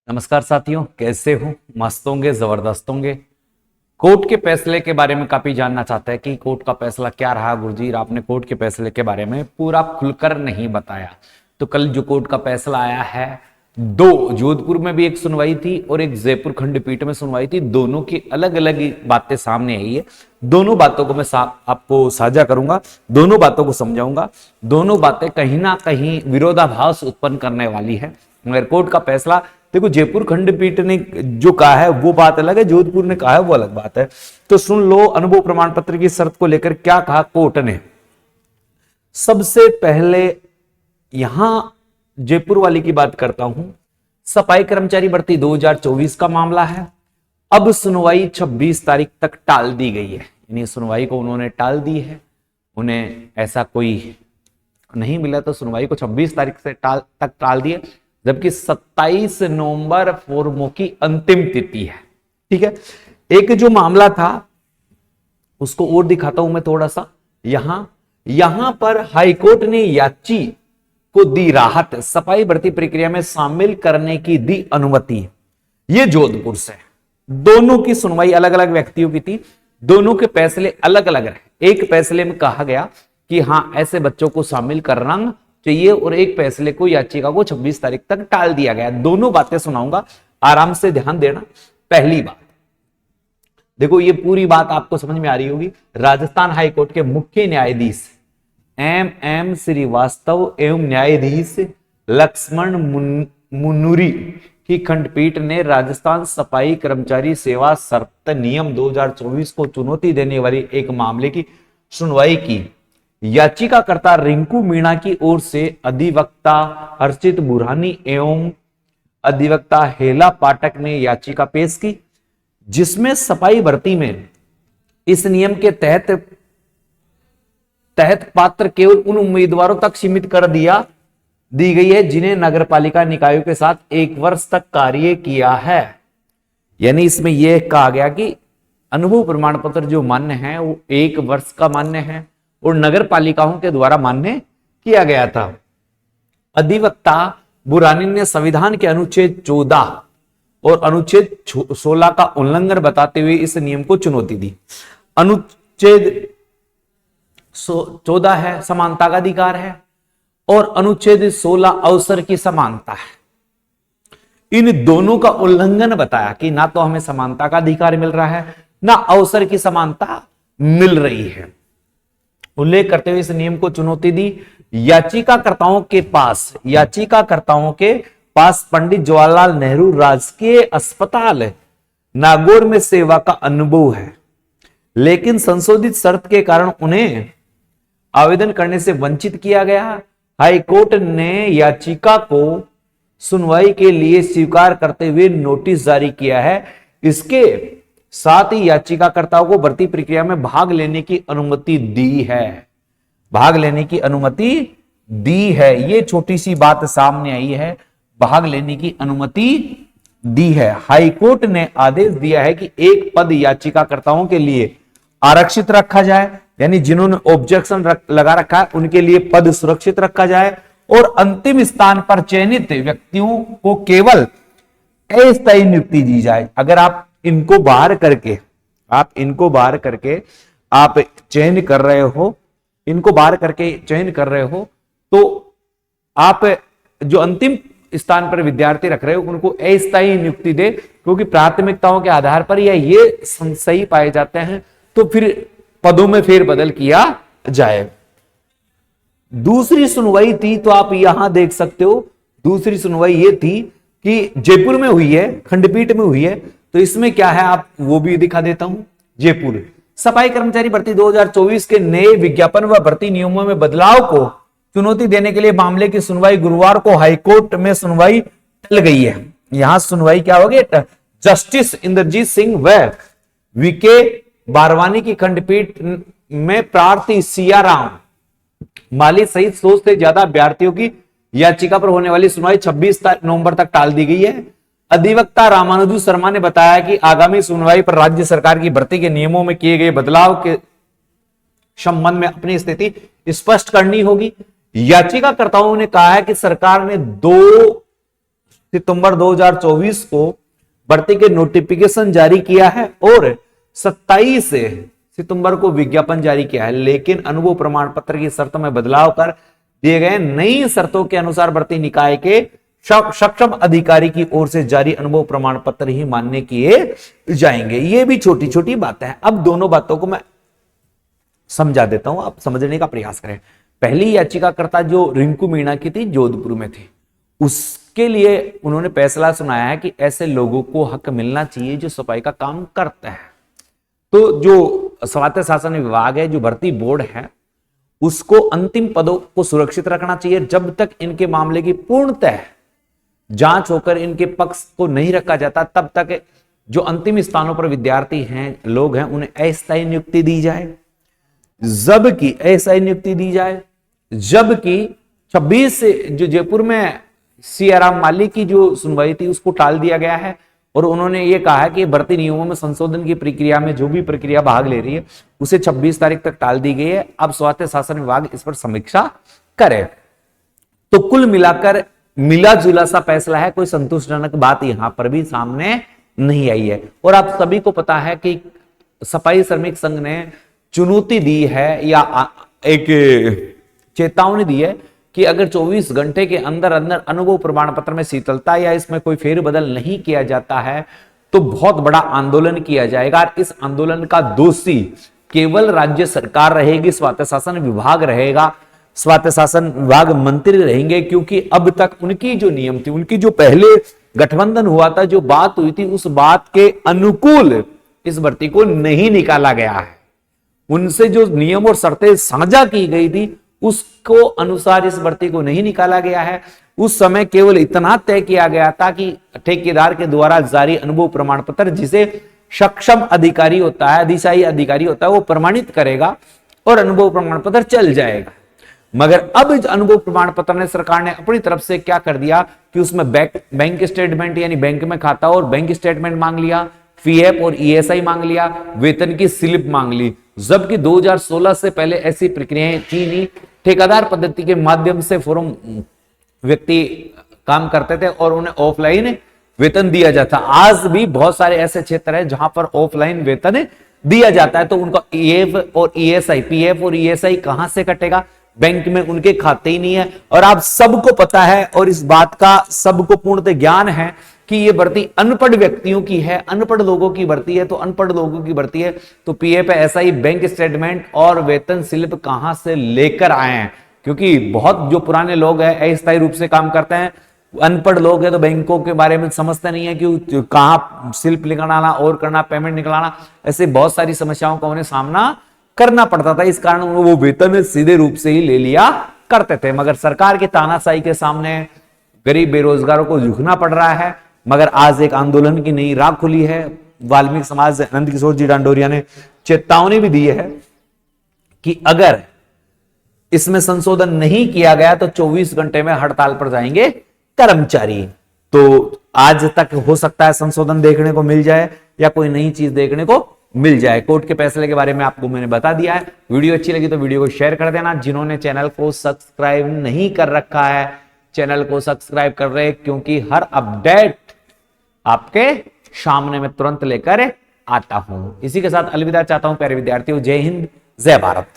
नमस्कार साथियों, कैसे हो? मस्त होंगे, जबरदस्त होंगे। कोर्ट के फैसले के बारे में काफी जानना चाहता है कि कोर्ट का फैसला क्या रहा। गुरजीत, आपने कोर्ट के फैसले के बारे में पूरा खुलकर नहीं बताया। तो कल जो कोर्ट का फैसला आया है, दो जोधपुर में भी एक सुनवाई थी और एक जयपुर खंडपीठ में सुनवाई थी। दोनों की अलग अलग बातें सामने आई है। दोनों बातों को मैं आपको साझा करूंगा, दोनों बातों को समझाऊंगा। दोनों बातें कहीं ना कहीं विरोधाभास उत्पन्न करने वाली है। मगर कोर्ट का फैसला देखो, जयपुर खंडपीठ ने जो कहा है वो बात अलग है, जोधपुर ने कहा है वो अलग बात है। तो सुन लो, अनुभव प्रमाण पत्र की शर्त को लेकर क्या कहा कोर्ट ने। सबसे पहले यहां जयपुर वाली की बात करता हूं। सफाई कर्मचारी भर्ती 2024 का मामला है। अब सुनवाई 26 तारीख तक टाल दी गई है, यानी सुनवाई को उन्होंने टाल दी है। उन्हें ऐसा कोई नहीं मिला तो सुनवाई को 26 तारीख से तक टाल दिए, जबकि 27 नवंबर फॉर्मों की अंतिम तिथि है। ठीक है, एक जो मामला था उसको और दिखाता हूं मैं थोड़ा सा। यहां पर हाईकोर्ट ने याची को दी राहत, सफाई भर्ती प्रक्रिया में शामिल करने की दी अनुमति। यह जोधपुर से, दोनों की सुनवाई अलग अलग व्यक्तियों की थी, दोनों के फैसले अलग अलग रहे। एक फैसले में कहा गया कि हां ऐसे बच्चों को शामिल करना चाहिए, और एक फैसले को, याचिका को 26 तारीख तक टाल दिया गया। दोनों बातें सुनाऊंगा, आराम से ध्यान देना। पहली बात देखो, ये पूरी बात आपको समझ में आ रही होगी। राजस्थान हाईकोर्ट के मुख्य न्यायाधीश एम श्रीवास्तव एवं न्यायाधीश लक्ष्मण मुन्नुरी की खंडपीठ ने राजस्थान सफाई कर्मचारी सेवा शर्त नियम 2024 को चुनौती देने वाली एक मामले की सुनवाई की। याचिकाकर्ता रिंकू मीणा की ओर से अधिवक्ता हर्षित बुरहानी एवं अधिवक्ता हेला पाठक ने याचिका पेश की, जिसमें सफाई भर्ती में इस नियम के तहत पात्र केवल उन उम्मीदवारों तक सीमित कर दी गई है जिन्हें नगरपालिका निकायों के साथ 1 वर्ष तक कार्य किया है। यानी इसमें यह कहा गया कि अनुभव प्रमाण पत्र जो मान्य है वो 1 वर्ष का मान्य है और नगर पालिकाओं के द्वारा मान्य किया गया था। अधिवक्ता बुरानी ने संविधान के अनुच्छेद 14 और अनुच्छेद 16 का उल्लंघन बताते हुए इस नियम को चुनौती दी। अनुच्छेद 14 है समानता का अधिकार है और अनुच्छेद 16 अवसर की समानता है। इन दोनों का उल्लंघन बताया कि ना तो हमें समानता का अधिकार मिल रहा है, ना अवसर की समानता मिल रही है। उल्लेख करते हुए इस नियम को चुनौती दी। याचिकाकर्ताओं के पास पंडित जवाहरलाल नेहरू राजकीय अस्पताल नागौर में सेवा का अनुभव है, लेकिन संशोधित शर्त के कारण उन्हें आवेदन करने से वंचित किया गया। हाईकोर्ट ने याचिका को सुनवाई के लिए स्वीकार करते हुए नोटिस जारी किया है। इसके साथ ही याचिकाकर्ताओं को भर्ती प्रक्रिया में भाग लेने की अनुमति दी है। ये छोटी सी बात सामने आई है, भाग लेने की अनुमति दी है। हाईकोर्ट ने आदेश दिया है कि एक पद याचिकाकर्ताओं के लिए आरक्षित रखा जाए, यानी जिन्होंने ऑब्जेक्शन लगा रखा है उनके लिए पद सुरक्षित रखा जाए, और अंतिम स्थान पर चयनित व्यक्तियों को केवल अस्थायी नियुक्ति दी जाए। अगर आप इनको बाहर करके आप चयन कर रहे हो, तो आप जो अंतिम स्थान पर विद्यार्थी रख रहे हो उनको अस्थायी नियुक्ति दे, क्योंकि प्राथमिकताओं के आधार पर या ये सही पाए जाते हैं तो फिर पदों में फेरबदल किया जाए। दूसरी सुनवाई थी, तो आप यहां देख सकते हो, दूसरी सुनवाई ये थी कि जयपुर में हुई है, खंडपीठ में हुई है। तो इसमें क्या है आप वो भी दिखा देता हूं। जयपुर सफाई कर्मचारी भर्ती 2024 के नए विज्ञापन व भर्ती नियमों में बदलाव को चुनौती देने के लिए मामले की सुनवाई गुरुवार को हाईकोर्ट में सुनवाई टल गई है। यहां सुनवाई क्या होगी? जस्टिस इंद्रजीत सिंह व वीके बारवानी की खंडपीठ में प्रार्थी सियाराम माली सहित 100 से ज्यादा अभ्यर्थियों की याचिका पर होने वाली सुनवाई 26 नवंबर तक टाल दी गई है। अधिवक्ता रामानुजू शर्मा ने बताया कि आगामी सुनवाई पर राज्य सरकार की भर्ती के नियमों में किए गए बदलाव के संबंध में अपनी स्थिति स्पष्ट करनी होगी। याचिकाकर्ताओं ने कहा है कि सरकार ने 2 सितंबर 2024 को भर्ती के नोटिफिकेशन जारी किया है और 27 सितंबर को विज्ञापन जारी किया है, लेकिन अनुभव प्रमाण पत्र की शर्तों में बदलाव कर दिए गए। नई शर्तों के अनुसार भर्ती निकाय के सक्षम अधिकारी की ओर से जारी अनुभव प्रमाण पत्र ही मान्य किए जाएंगे। ये भी छोटी छोटी बातें हैं। अब दोनों बातों को मैं समझा देता हूं, आप समझने का प्रयास करें। पहली याचिकाकर्ता जो रिंकू मीणा की थी, जोधपुर में थी, उसके लिए उन्होंने फैसला सुनाया है कि ऐसे लोगों को हक मिलना चाहिए जो सफाई का काम करते हैं। तो जो स्वायत्त शासन विभाग है, जो भर्ती बोर्ड है, उसको अंतिम पदों को सुरक्षित रखना चाहिए जब तक इनके मामले की पूर्णतः जांच होकर इनके पक्ष को नहीं रखा जाता, तब तक जो अंतिम स्थानों पर विद्यार्थी हैं, लोग हैं, उन्हें अस्थायी नियुक्ति दी जाए। जबकि अस्थायी नियुक्ति दी जाए, जबकि 26 से जो जयपुर में सियाराम माली की जो सुनवाई थी उसको टाल दिया गया है और उन्होंने ये कहा है कि भर्ती नियमों में संशोधन की प्रक्रिया में जो भी प्रक्रिया भाग ले रही है उसे 26 तारीख तक टाल दी गई है। अब स्वायत्त शासन विभाग इस पर समीक्षा करे। तो कुल मिलाकर मिला जुला सा फैसला है, कोई संतोषजनक बात यहां पर भी सामने नहीं आई है। और आप सभी को पता है कि सफाई श्रमिक संघ ने चुनौती दी है या एक चेतावनी दी है कि अगर 24 घंटे के अंदर अंदर अनुभव प्रमाण पत्र में शीतलता या इसमें कोई फेरबदल नहीं किया जाता है तो बहुत बड़ा आंदोलन किया जाएगा। और इस आंदोलन का दोषी केवल राज्य सरकार रहेगी, स्वायत्त शासन विभाग रहेगा, स्वायत्त शासन विभाग मंत्री रहेंगे, क्योंकि अब तक उनकी जो नियम थी, उनकी जो पहले गठबंधन हुआ था, जो बात हुई थी, उस बात के अनुकूल इस भर्ती को नहीं निकाला गया है। उनसे जो नियम और शर्तें साझा की गई थी उसको अनुसार इस भर्ती को नहीं निकाला गया है। उस समय केवल इतना तय किया गया था कि ठेकेदार के द्वारा जारी अनुभव प्रमाण पत्र, जिसे सक्षम अधिकारी होता है, अधिशासी अधिकारी होता है, वो प्रमाणित करेगा और अनुभव प्रमाण पत्र चल जाएगा। मगर अब इस अनुभव प्रमाण पत्र ने सरकार ने अपनी तरफ से क्या कर दिया कि उसमें बैंक स्टेटमेंट यानी बैंक में खाता और बैंक स्टेटमेंट मांग लिया, पीएफ और ईएसआई मांग लिया, वेतन की स्लिप मांग ली। जबकि 2016 से पहले ऐसी प्रक्रियाएं थी नहीं। ठेकेदार पद्धति के माध्यम से फॉर्म व्यक्ति काम करते थे और उन्हें ऑफलाइन वेतन दिया जाता। आज भी बहुत सारे ऐसे क्षेत्र हैं जहां पर ऑफलाइन वेतन दिया जाता है, तो उनका ईएफ और ईएसआई, पीएफ और ईएसआई कहां से कटेगा? बैंक में उनके खाते ही नहीं है। और आप सबको पता है और इस बात का सबको पूर्णतः ज्ञान है कि ये भर्ती अनपढ़ व्यक्तियों की है, अनपढ़ लोगों की भर्ती है। तो अनपढ़ लोगों की भर्ती है तो पीएफ, एसआई, बैंक स्टेटमेंट और वेतन स्लिप कहां से लेकर आए हैं? क्योंकि बहुत जो पुराने लोग हैं अस्थायी रूप से काम करते हैं, अनपढ़ लोग हैं, तो बैंकों के बारे में समझते नहीं है कि कहां स्लिप निकलना और करना, पेमेंट निकलाना, ऐसे बहुत सारी समस्याओं का उन्हें सामना करना पड़ता था। इस कारण वो वेतन सीधे रूप से ही ले लिया करते थे। मगर सरकार की तानाशाही के सामने गरीब बेरोजगारों को झुकना पड़ रहा है। मगर आज एक आंदोलन की नई राह खुली है। वाल्मीकि समाज से नंद किशोर जी डांडोरिया ने चेतावनी भी दी है कि अगर इसमें संशोधन नहीं किया गया तो 24 घंटे में हड़ताल पर जाएंगे कर्मचारी। तो आज तक हो सकता है संशोधन देखने को मिल जाए या कोई नई चीज देखने को मिल जाए। कोर्ट के फैसले के बारे में आपको मैंने बता दिया है। वीडियो अच्छी लगी तो वीडियो को शेयर कर देना। जिन्होंने चैनल को सब्सक्राइब नहीं कर रखा है, चैनल को सब्सक्राइब कर रहे, क्योंकि हर अपडेट आपके सामने में तुरंत लेकर आता हूं। इसी के साथ अलविदा चाहता हूं प्यारे विद्यार्थियों। जय हिंद, जय भारत।